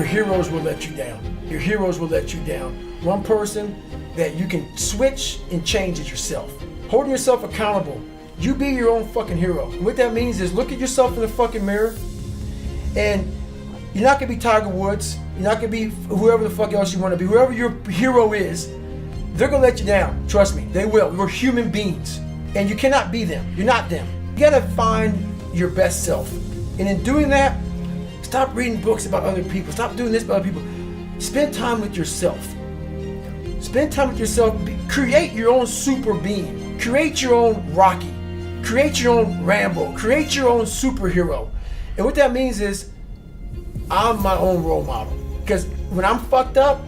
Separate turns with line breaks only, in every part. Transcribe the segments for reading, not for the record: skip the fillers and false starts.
your heroes will let you down. Your heroes will let you down. One person that you can switch and change is yourself. Holding yourself accountable. You be your own fucking hero. And what that means is look at yourself in the fucking mirror, and you're not gonna be Tiger Woods. You're not gonna be whoever the fuck else you wanna be. Whoever your hero is, they're gonna let you down. Trust me, they will. We're human beings, and you cannot be them. You're not them. You gotta find your best self. And in doing that, stop reading books about other people. Stop doing this about other people. Spend time with yourself. Spend time with yourself. Create your own super being. Create your own Rocky. Create your own Rambo. Create your own superhero. And what that means is, I'm my own role model. Because when I'm fucked up,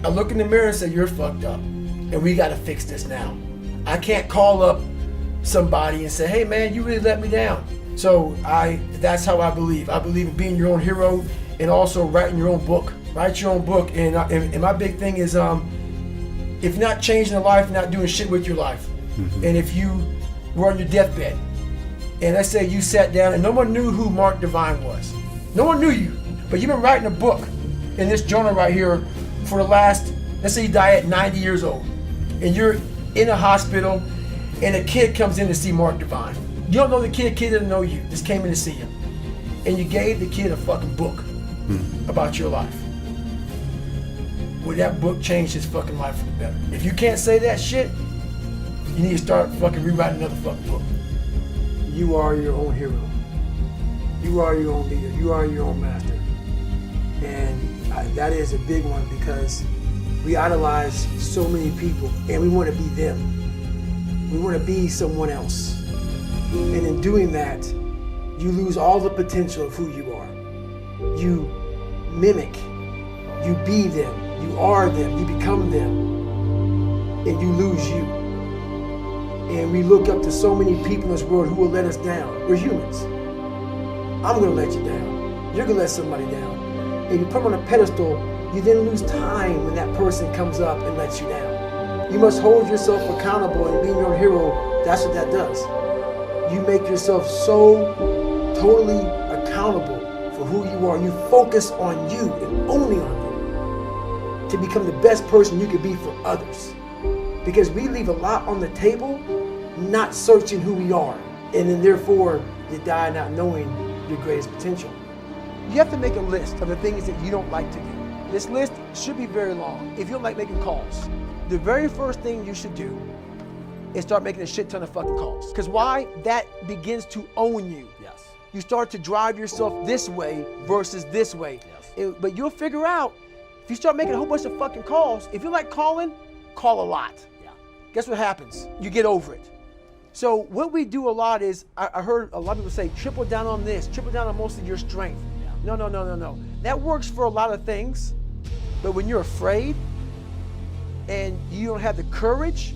I look in the mirror and say, you're fucked up. And we gotta fix this now. I can't call up somebody and say, hey man, you really let me down. So that's how I believe. I believe in being your own hero and also writing your own book. Write your own book. And my big thing is, if you're not changing your life, you're not doing shit with your life. And if you were on your deathbed, and let's say you sat down and no one knew who Mark Divine was. No one knew you, but you've been writing a book in this journal right here for the last, let's say you die at 90 years old, and you're in a hospital, and a kid comes in to see Mark Divine. You don't know the kid doesn't know you, just came in to see him. And you gave the kid a fucking book about your life. Would that book change his fucking life for the better? If you can't say that shit, you need to start fucking rewriting another fucking book. You are your own hero. You are your own leader. You are your own master. And that is a big one because we idolize so many people and we want to be them. We want to be someone else. And in doing that, you lose all the potential of who you are. You mimic. You be them. You are them. You become them. And you lose you. And we look up to so many people in this world who will let us down. We're humans. I'm gonna let you down. You're gonna let somebody down. And you put them on a pedestal, you then lose time when that person comes up and lets you down. You must hold yourself accountable and being your own hero. That's what that does. You make yourself so totally accountable for who you are. You focus on you and only on you to become the best person you could be for others. Because we leave a lot on the table, not searching who we are. And then therefore, you die not knowing your greatest potential. You have to make a list of the things that you don't like to do. This list should be very long. If you don't like making calls, the very first thing you should do is start making a shit ton of fucking calls. Because why? That begins to own you.
Yes.
You start to drive yourself this way versus this way.
Yes.
But you'll figure out, if you start making a whole bunch of fucking calls, if you like calling, call a lot. Guess what happens? You get over it. So what we do a lot is, I heard a lot of people say, triple down on this, triple down on most of your strength. No. That works for a lot of things, but when you're afraid and you don't have the courage,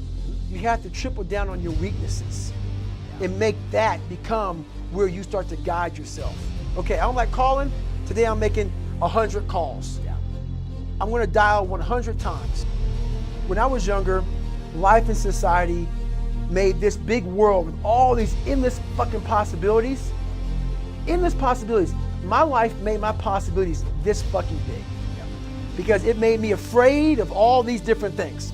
you have to triple down on your weaknesses and make that become where you start to guide yourself. Okay, I don't like calling. Today I'm making 100 calls. I'm gonna dial 100 times. When I was younger, life and society made this big world with all these endless fucking possibilities. Endless possibilities. My life made my possibilities this fucking big. Because it made me afraid of all these different things.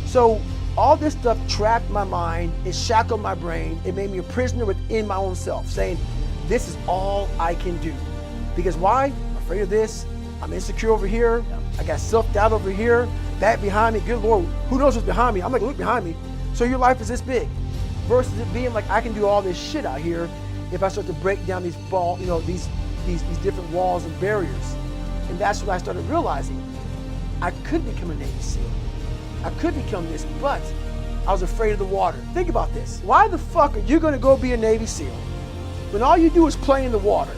So all this stuff trapped my mind, it shackled my brain, it made me a prisoner within my own self, saying, this is all I can do. Because why? I'm afraid of this, I'm insecure over here, I got self-doubt over here, that behind me, good Lord, who knows what's behind me? I'm like, look behind me. So your life is this big. Versus it being like, I can do all this shit out here if I start to break down these these different walls and barriers. And that's what I started realizing. I could become a Navy SEAL. I could become this, but I was afraid of the water. Think about this. Why the fuck are you gonna go be a Navy SEAL when all you do is play in the water?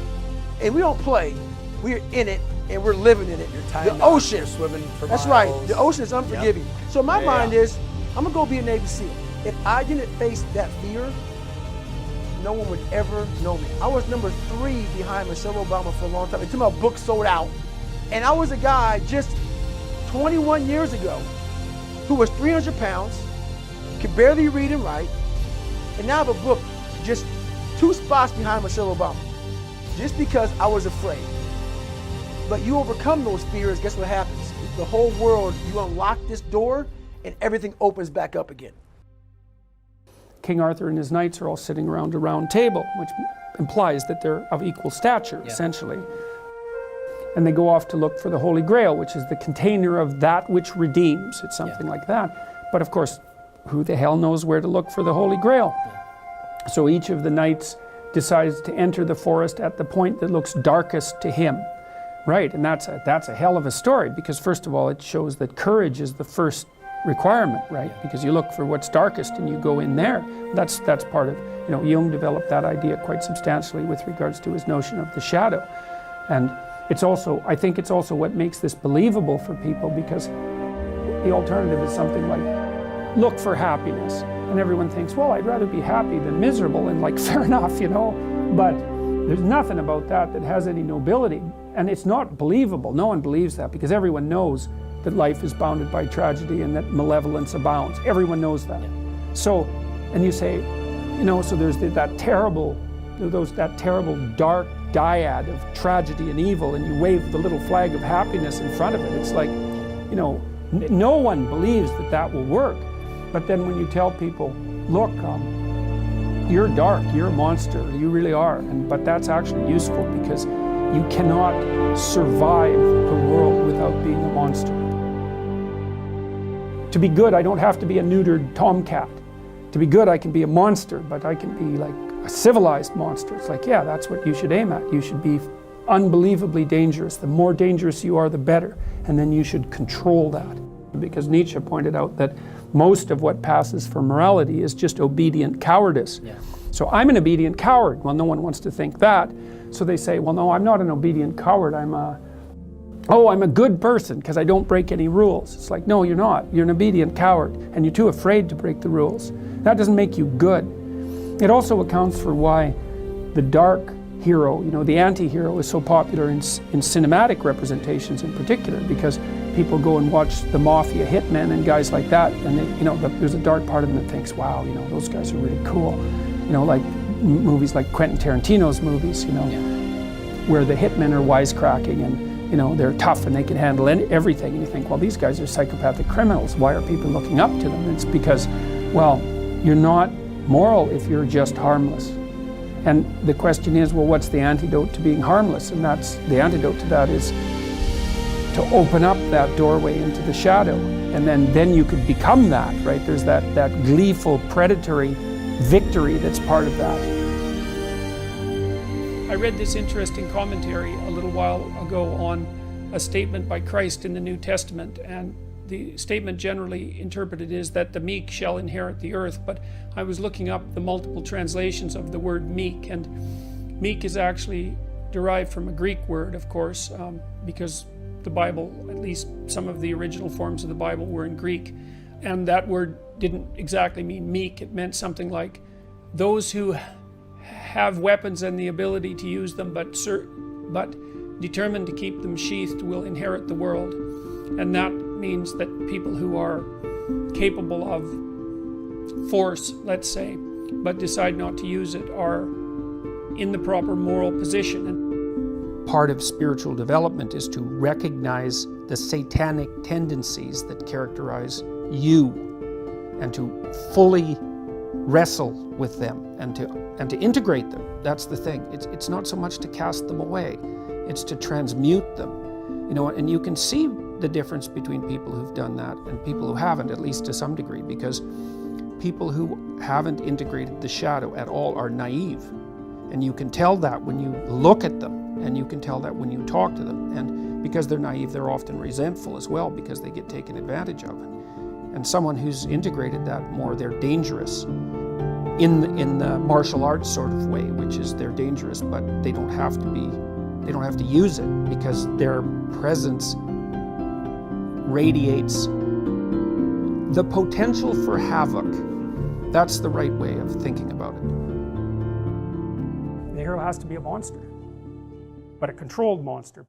And we don't play, we're in it and we're living in it. The ocean.
You're swimming for
That's
miles.
right, the ocean is unforgiving.
Yep.
So my mind is, I'm gonna go be a Navy SEAL. If I didn't face that fear, no one would ever know me. I was number 3 behind Michelle Obama for a long time until my book sold out. And I was a guy just 21 years ago who was 300 pounds, could barely read and write, and now I have a book just 2 spots behind Michelle Obama, just because I was afraid. But you overcome those fears, guess what happens? The whole world, you unlock this door and everything opens back up again.
King Arthur and his knights are all sitting around a round table, which implies that they're of equal stature, essentially. And they go off to look for the Holy Grail, which is the container of that which redeems. It's something like that. But of course, who the hell knows where to look for the Holy Grail? So each of the knights decides to enter the forest at the point that looks darkest to him. Right, and that's a hell of a story, because first of all, it shows that courage is the first requirement, right? Because you look for what's darkest and you go in there. That's part of, Jung developed that idea quite substantially with regards to his notion of the shadow. And it's also, I think it's also what makes this believable for people, because the alternative is something like, look for happiness. And everyone thinks, well, I'd rather be happy than miserable, and like, fair enough, but there's nothing about that has any nobility. And it's not believable. No one believes that, because everyone knows that life is bounded by tragedy and that malevolence abounds. Everyone knows that. So, and you say, so there's that terrible dark dyad of tragedy and evil, and you wave the little flag of happiness in front of it. It's like, no one believes that will work. But then when you tell people, look, you're dark, you're a monster, you really are, but that's actually useful, because you cannot survive the world without being a monster. To be good, I don't have to be a neutered tomcat. To be good, I can be a monster, but I can be like a civilized monster. It's like, yeah, that's what you should aim at. You should be unbelievably dangerous. The more dangerous you are, the better. And then you should control that. Because Nietzsche pointed out that most of what passes for morality is just obedient cowardice. Yeah. So I'm an obedient coward. Well, no one wants to think that. So they say, well, no, I'm not an obedient coward. I'm a good person because I don't break any rules. It's like, no, you're not. You're an obedient coward, and you're too afraid to break the rules. That doesn't make you good. It also accounts for why the dark hero, the anti-hero, is so popular in cinematic representations in particular, because people go and watch the mafia hitmen and guys like that, and they, there's a dark part of them that thinks, wow, those guys are really cool. Like movies like Quentin Tarantino's movies, where the hitmen are wisecracking and they're tough and they can handle everything, and you think, well, these guys are psychopathic criminals. Why are people looking up to them? It's because, well, you're not moral if you're just harmless. And the question is, well, what's the antidote to being harmless? And the antidote to that is to open up that doorway into the shadow, and then you could become that, right? There's that gleeful, predatory victory that's part of that. I read this interesting commentary a little while ago on a statement by Christ in the New Testament, and the statement generally interpreted is that the meek shall inherit the earth, but I was looking up the multiple translations of the word meek, and meek is actually derived from a Greek word, of course, because the Bible, at least some of the original forms of the Bible, were in Greek, and that word didn't exactly mean meek. It meant something like those who have weapons and the ability to use them, but determined to keep them sheathed, will inherit the world. And that means that people who are capable of force, let's say, but decide not to use it, are in the proper moral position. And part of spiritual development is to recognize the satanic tendencies that characterize you, and to fully wrestle with them, and to integrate them. That's the thing. It's not so much to cast them away, it's to transmute them. And you can see the difference between people who've done that and people who haven't, at least to some degree, because people who haven't integrated the shadow at all are naive. And you can tell that when you look at them, and you can tell that when you talk to them. And because they're naive, they're often resentful as well, because they get taken advantage of. And someone who's integrated that more, they're dangerous in the martial arts sort of way, which is they're dangerous, but they don't have to use it, because their presence radiates the potential for havoc. That's the right way of thinking about it. The hero has to be a monster, but a controlled monster.